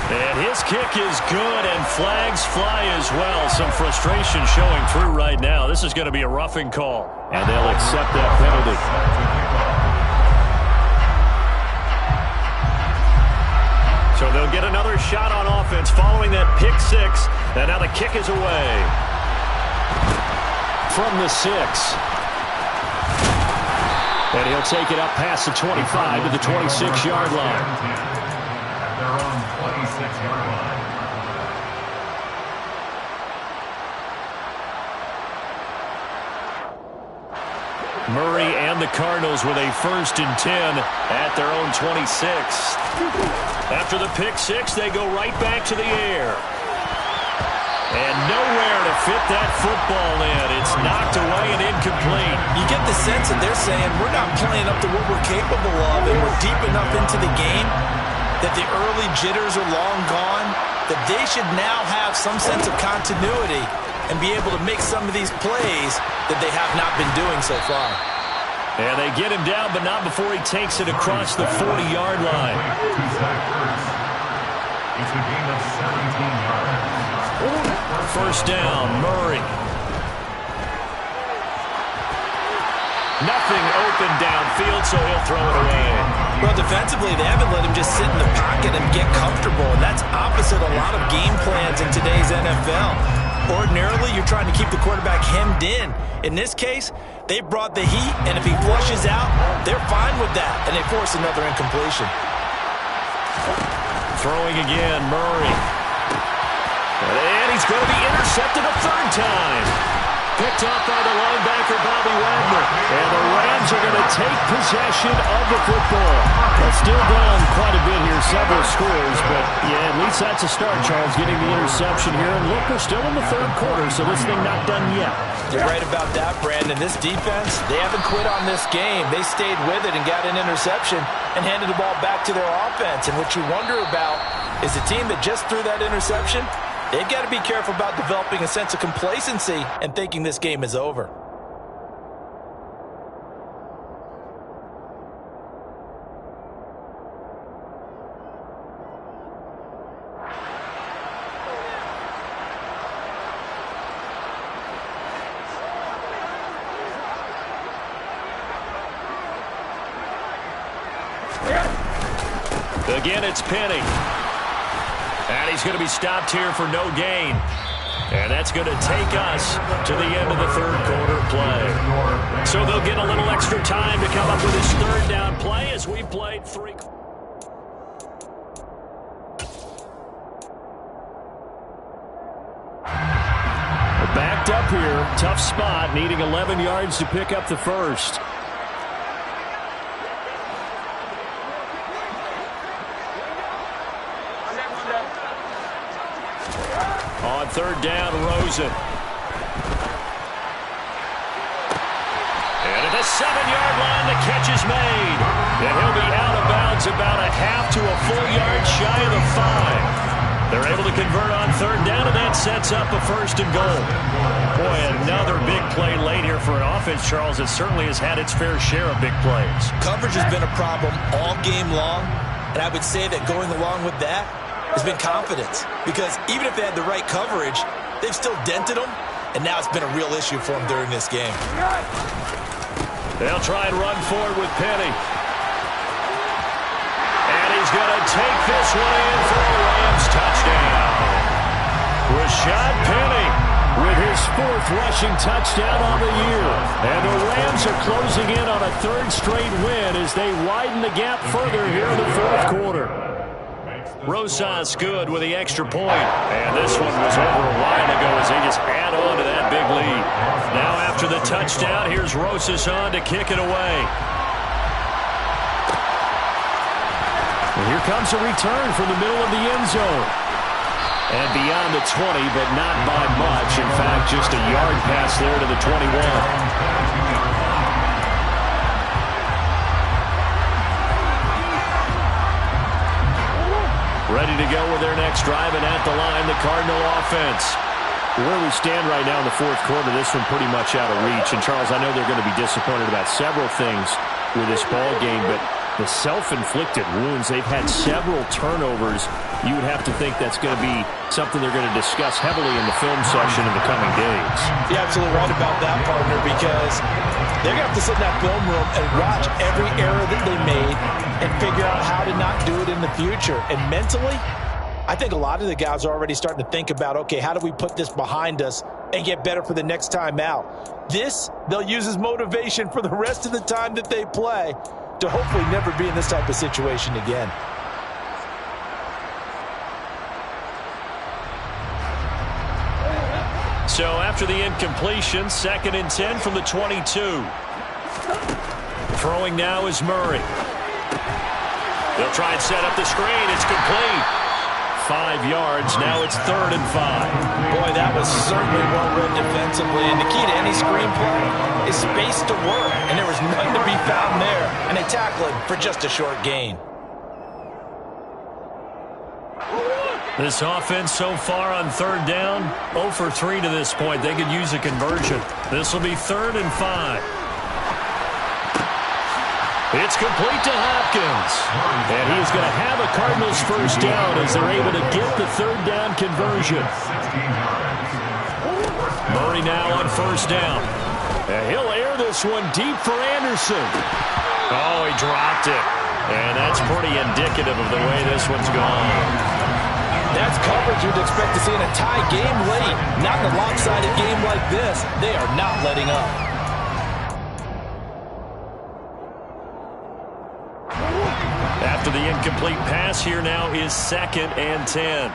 And his kick is good, and flags fly as well. Some frustration showing through right now. This is going to be a roughing call, and they'll accept that penalty. So they'll get another shot on offense following that pick 6, and now the kick is away. From the 6. And he'll take it up past the 25 to the 26-yard line. Their own 26-yard line. Murray and the Cardinals with a 1st and 10 at their own 26. After the pick 6, they go right back to the air. And nowhere to fit that football in. It's knocked away and incomplete. You get the sense that they're saying we're not playing up to what we're capable of, and we're deep enough into the game that the early jitters are long gone, that they should now have some sense of continuity and be able to make some of these plays that they have not been doing so far. And they get him down, but not before he takes it across the 40-yard line. It's a gain of 17 yards. 1st down, Murray. Nothing open downfield, so he'll throw it away. Well, defensively, they haven't let him just sit in the pocket and get comfortable, and that's opposite a lot of game plans in today's NFL. Ordinarily, you're trying to keep the quarterback hemmed in. In this case, they brought the heat, and if he flushes out, they're fine with that, and they force another incompletion. Throwing again, Murray. And he's going to be intercepted a 3rd time. Picked up by the linebacker, Bobby Wagner. And the Rams are going to take possession of the football. They're still down quite a bit here, several scores. But, yeah, at least that's a start, Charles, getting the interception here. And look, we're still in the 3rd quarter, so this thing not done yet. You're right about that, Brandon. This defense, they haven't quit on this game. They stayed with it and got an interception and handed the ball back to their offense. And what you wonder about is the team that just threw that interception, they've got to be careful about developing a sense of complacency and thinking this game is over. Again, it's Penny. And he's going to be stopped here for no gain. And that's going to take us to the end of the third quarter play. So they'll get a little extra time to come up with this third down play as we played three. Backed up here. Tough spot. Needing 11 yards to pick up the first. On third down, Rosen. And at the 7-yard line, the catch is made. And he'll be out of bounds about a half to a full yard shy of the 5. They're able to convert on third down, and that sets up a first and goal. Boy, another big play late here for an offense, Charles, that certainly has had its fair share of big plays. Coverage has been a problem all game long, and I would say that going along with that has been confidence. Because even if they had the right coverage, they've still dented them, and now it's been a real issue for them during this game. They'll try and run forward with Penny. And he's going to take this one in for a Rams touchdown. Rashad Penny with his 4th rushing touchdown on the year. And the Rams are closing in on a 3rd straight win as they widen the gap further here in the 4th quarter. Rosas good with the extra point. And this one was over a while ago as they just add on to that big lead. Now after the touchdown, here's Rosas on to kick it away. And here comes a return from the middle of the end zone. And beyond the 20, but not by much. In fact, just a yard pass there to the 21. Ready to go with their next drive, and at the line, the Cardinal offense. Where we stand right now in the 4th quarter, this one pretty much out of reach. And, Charles, I know they're going to be disappointed about several things with this ball game, but the self-inflicted wounds, they've had several turnovers. You would have to think that's going to be something they're going to discuss heavily in the film session in the coming days. You're absolutely right about that, partner, because they're going to have to sit in that film room and watch every error that they made and figure out how to not do it in the future. And mentally, I think a lot of the guys are already starting to think about, okay, how do we put this behind us and get better for the next time out? This, they'll use as motivation for the rest of the time that they play to hopefully never be in this type of situation again. So after the incompletion, 2nd and 10 from the 22. Throwing now is Murray. They'll try and set up the screen. It's complete. 5 yards. Now it's 3rd and 5. Boy, that was certainly well read defensively. And the key to any screenplay is space to work. And there was none to be found there. And they tackle it for just a short gain. This offense so far on third down, 0 for 3 to this point. They could use a conversion. This will be 3rd and 5. It's complete to Hopkins. And he is going to have a Cardinals first down as they're able to get the 3rd down conversion. Murray now on first down. And he'll air this one deep for Anderson. Oh, he dropped it. And that's pretty indicative of the way this one's gone. That's coverage you'd expect to see in a tie game late. Not in a lopsided game like this. They are not letting up. After the incomplete pass, here now is 2nd and 10.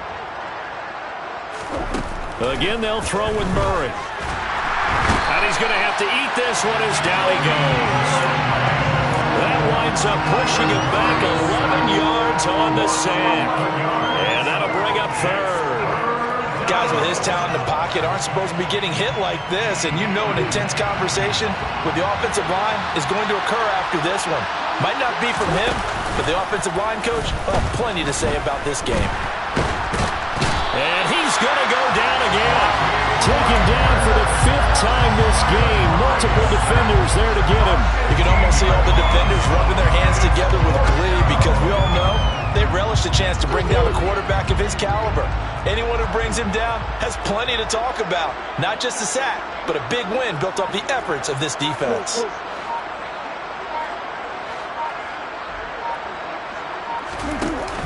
Again, they'll throw with Murray. And he's going to have to eat this one as down he goes. That winds up pushing him back 11 yards on the sack. And that'll bring up 3rd. Guys with his talent in the pocket aren't supposed to be getting hit like this, and you know an intense conversation with the offensive line is going to occur after this one. Might not be from him, but the offensive line coach will have plenty to say about this game. And he's going to go down again. Taken down for the 5th time this game. Multiple defenders there to get him. You can almost see all the defenders rubbing their hands together with glee because we all know they relish the chance to bring down a quarterback of his caliber. Anyone who brings him down has plenty to talk about. Not just a sack, but a big win built off the efforts of this defense.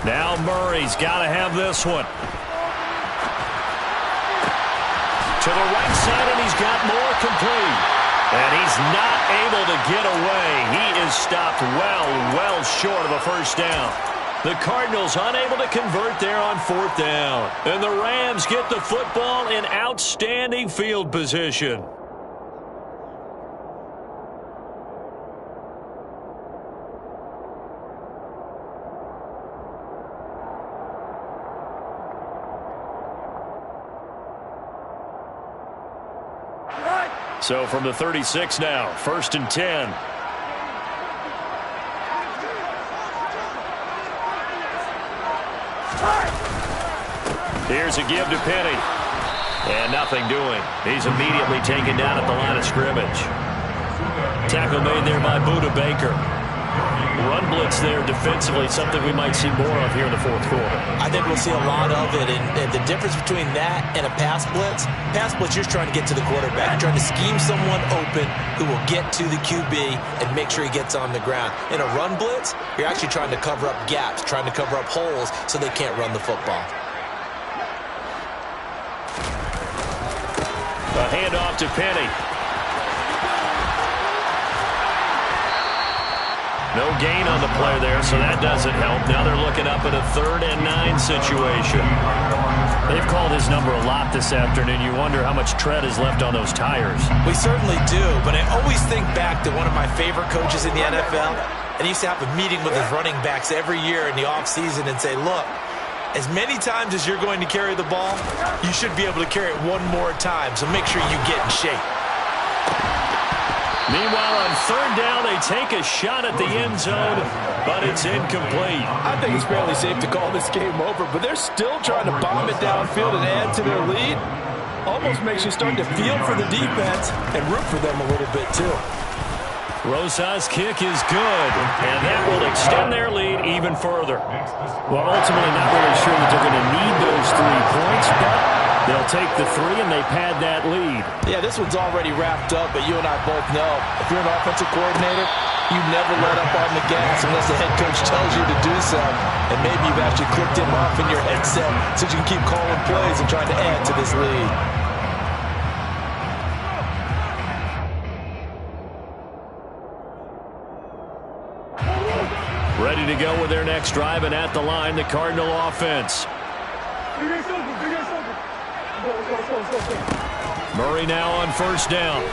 Now Murray's got to have this one. To the right side, and he's got more complete. And he's not able to get away. He is stopped well short of a first down. The Cardinals unable to convert there on fourth down. And the Rams get the football in outstanding field position. So from the 36 now, 1st and 10. Here's a give to Penny. And nothing doing. He's immediately taken down at the line of scrimmage. Tackle made there by Buda Baker. Run blitz there defensively, something we might see more of here in the fourth quarter. I think we'll see a lot of it, and the difference between that and a pass blitz, you're trying to get to the quarterback. You're trying to scheme someone open who will get to the QB and make sure he gets on the ground. In a run blitz, you're actually trying to cover up gaps, trying to cover up holes so they can't run the football. A handoff to Penny. No gain on the play there, so that doesn't help. Now they're looking up at a 3rd and 9 situation. They've called his number a lot this afternoon. You wonder how much tread is left on those tires. We certainly do, but I always think back to one of my favorite coaches in the NFL, and he used to have a meeting with his running backs every year in the offseason and say, look, as many times as you're going to carry the ball, you should be able to carry it one more time, so make sure you get in shape. Meanwhile, on 3rd down, they take a shot at the end zone, but it's incomplete. I think it's fairly safe to call this game over, but they're still trying to bomb it downfield and add to their lead. Almost makes you start to feel for the defense and root for them a little bit, too. Rosas' kick is good, and that will extend their lead even further. Well, ultimately, not really sure that they're going to need those 3 points, but they'll take the 3, and they pad that lead. Yeah, this one's already wrapped up, but you and I both know if you're an offensive coordinator, you never let up on the gas unless the head coach tells you to do so. And maybe you've actually clicked him off in your headset so you can keep calling plays and trying to add to this lead. Ready to go with their next drive, and at the line, the Cardinal offense. Murray now on 1st down.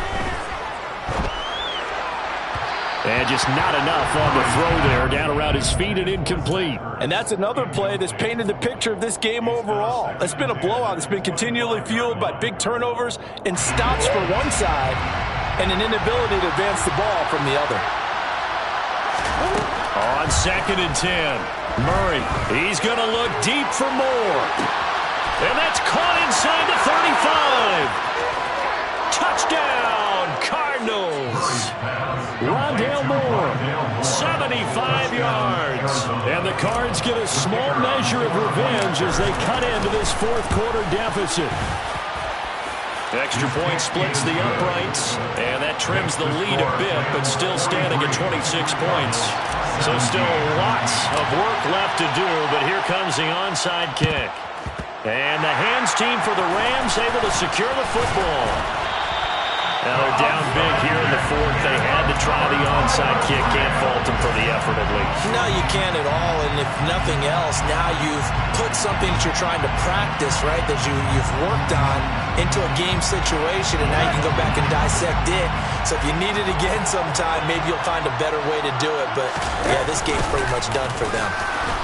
And just not enough on the throw there. Down around his feet and incomplete. And that's another play that's painted the picture of this game overall. It's been a blowout. It's been continually fueled by big turnovers and stops for one side and an inability to advance the ball from the other. On 2nd and 10, Murray, he's going to look deep for more. And that's caught inside the 35. Touchdown, Cardinals. Rondale Moore, 75 yards. And the Cards get a small measure of revenge as they cut into this fourth quarter deficit. Extra point splits the uprights, and that trims the lead a bit, but still standing at 26 points. So still lots of work left to do, but here comes the onside kick. And the hands team for the Rams able to secure the football. Now they're down big here in the 4th. They had to try the onside kick. Can't fault them for the effort at least. No, you can't at all, and if nothing else, now you've put something that you're trying to practice, right, that you've worked on into a game situation, and now you can go back and dissect it. So if you need it again sometime, maybe you'll find a better way to do it. But, yeah, this game's pretty much done for them.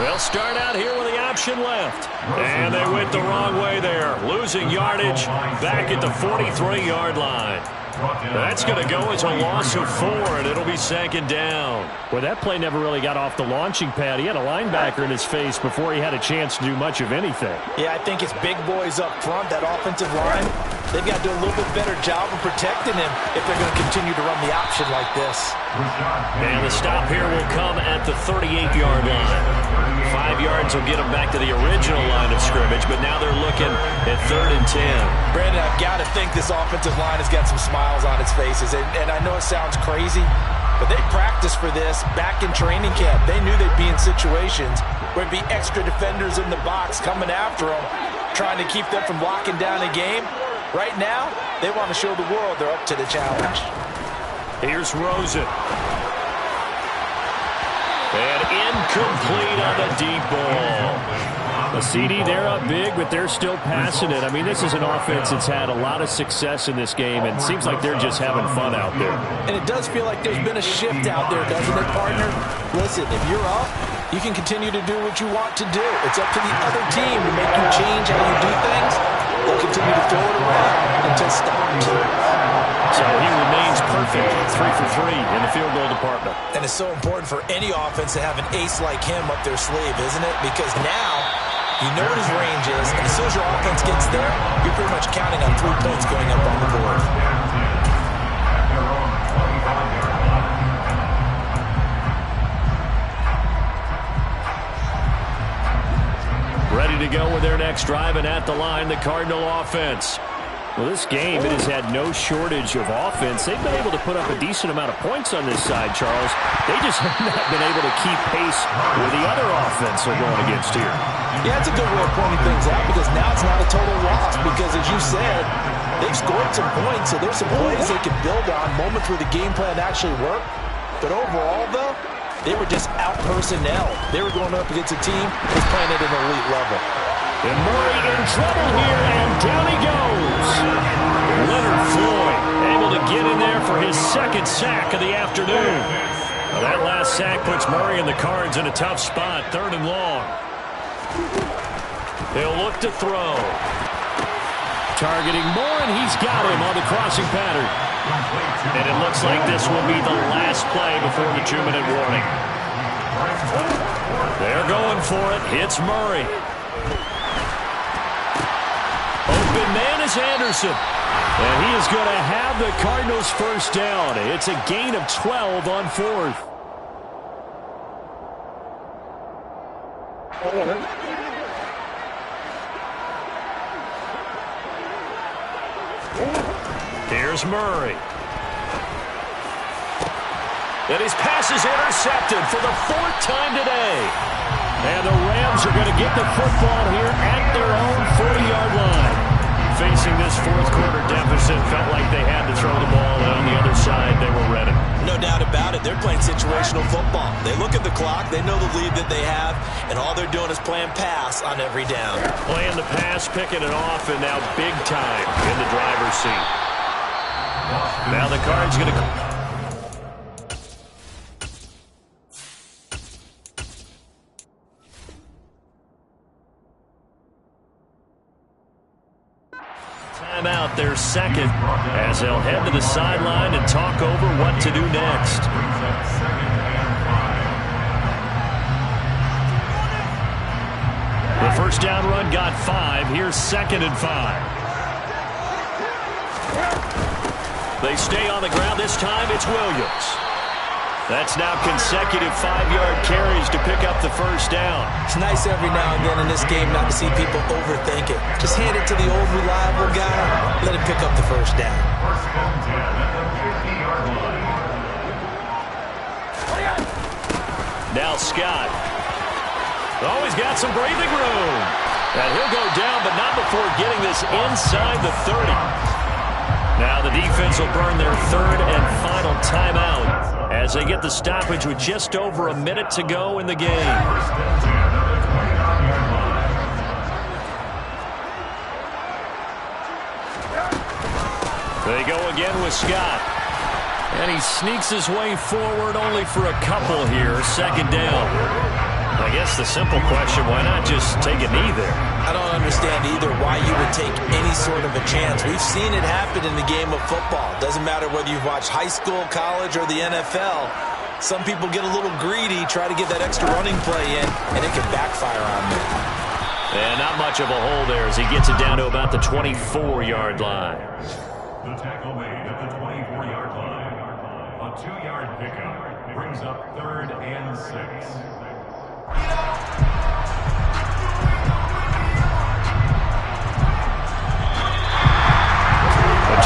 They'll start out here with the option left. And they went the wrong way there. Losing yardage back at the 43-yard line. That's going to go as a loss of 4, and it'll be 2nd down. Well, that play never really got off the launching pad. He had a linebacker in his face before he had a chance to do much of anything. Yeah, I think it's big boys up front, that offensive line. They've got to do a little bit better job of protecting him if they're going to continue to run the option like this. And the stop here will come at the 38-yard line. 5 yards will get them back to the original line of scrimmage, but now they're looking at 3rd and 10. Brandon, I've got to think this offensive line has got some smiles on its faces. And I know it sounds crazy, But they practiced for this back in training camp. They knew they'd be in situations where it'd be extra defenders in the box coming after them, trying to keep them from locking down a game. Right now, they want to show the world they're up to the challenge. Here's Rosen. And incomplete on the deep ball. The CD, they're up big, but they're still passing it. I mean, this is an offense that's had a lot of success in this game, and it seems like they're just having fun out there. And it does feel like there's been a shift out there, doesn't it, partner? Listen, if you're up, you can continue to do what you want to do. It's up to the other team to make you change how you do things. They'll continue to throw it around until stopped. So he remains perfect, 3 for 3 in the field goal department. And it's so important for any offense to have an ace like him up their sleeve, isn't it? Because now you know what his range is, and as soon as your offense gets there, you're pretty much counting on 3 points going up on the board. Ready to go with their next drive, and at the line, the Cardinal offense. Well, this game, it has had no shortage of offense. They've been able to put up a decent amount of points on this side, Charles. They just have not been able to keep pace with the other offense they're going against here. Yeah, it's a good way of pointing things out because now it's not a total loss because, as you said, they've scored some points, so there's some plays they can build on, moments where the game plan actually worked. But overall, though, they were just out-personnel. They were going up against a team that was playing at an elite level. And Murray in trouble here, and down he goes. Leonard Floyd able to get in there for his second sack of the afternoon. Well, that last sack puts Murray and the Cards in a tough spot, 3rd and long. He'll look to throw. Targeting Moore, and he's got him on the crossing pattern. And it looks like this will be the last play before the 2-minute warning. They're going for it. Hits Murray. Open man is Anderson. And he is going to have the Cardinals first down. It's a gain of 12 on 4th. Here's Murray. And his pass is intercepted for the 4th time today. And the Rams are going to get the football here at their own 40-yard line. Facing this 4th quarter deficit, felt like they had to throw the ball, and on the other side, they were ready. No doubt about it. They're playing situational football. They look at the clock, they know the lead that they have, and all they're doing is playing pass on every down. Playing the pass, picking it off, and now big time in the driver's seat. Now the Cards going to... Timeout, their second, as they'll head to the sideline and talk over what to do next. The first down run got 5. Here's 2nd and 5. They stay on the ground. This time it's Williams. That's now consecutive 5-yard carries to pick up the first down. It's nice every now and then in this game not to see people overthink it. Just hand it to the old reliable guy. Let him pick up the first down. Now Scott. Always got some breathing room. And he'll go down, but not before getting this inside the 30. Now the defense will burn their 3rd and final timeout as they get the stoppage with just over a minute to go in the game. They go again with Scott. And he sneaks his way forward only for a couple here. 2nd down. I guess the simple question, why not just take a knee there? I don't understand either why you would take any sort of a chance. We've seen it happen in the game of football. Doesn't matter whether you've watched high school, college, or the NFL. Some people get a little greedy, try to get that extra running play in, and it can backfire on them. And not much of a hole there as he gets it down to about the 24-yard line. The tackle made at the 24-yard line. A 2-yard pickup brings up 3rd and 6.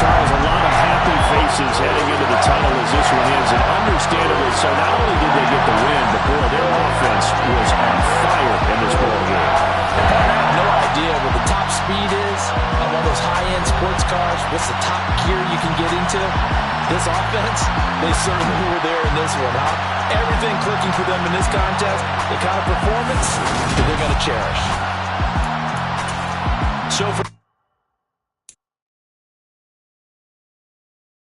Charles, a lot of happy faces heading into the tunnel as this one is, and understanding So not only did they get the win, but boy, their offense was on fire in this ball game. I have no idea what the top speed is on one of those high-end sports cars. What's the top gear you can get into? This offense, they certainly were there in this one, huh? Everything clicking for them in this contest, the kind of performance that they're going to cherish.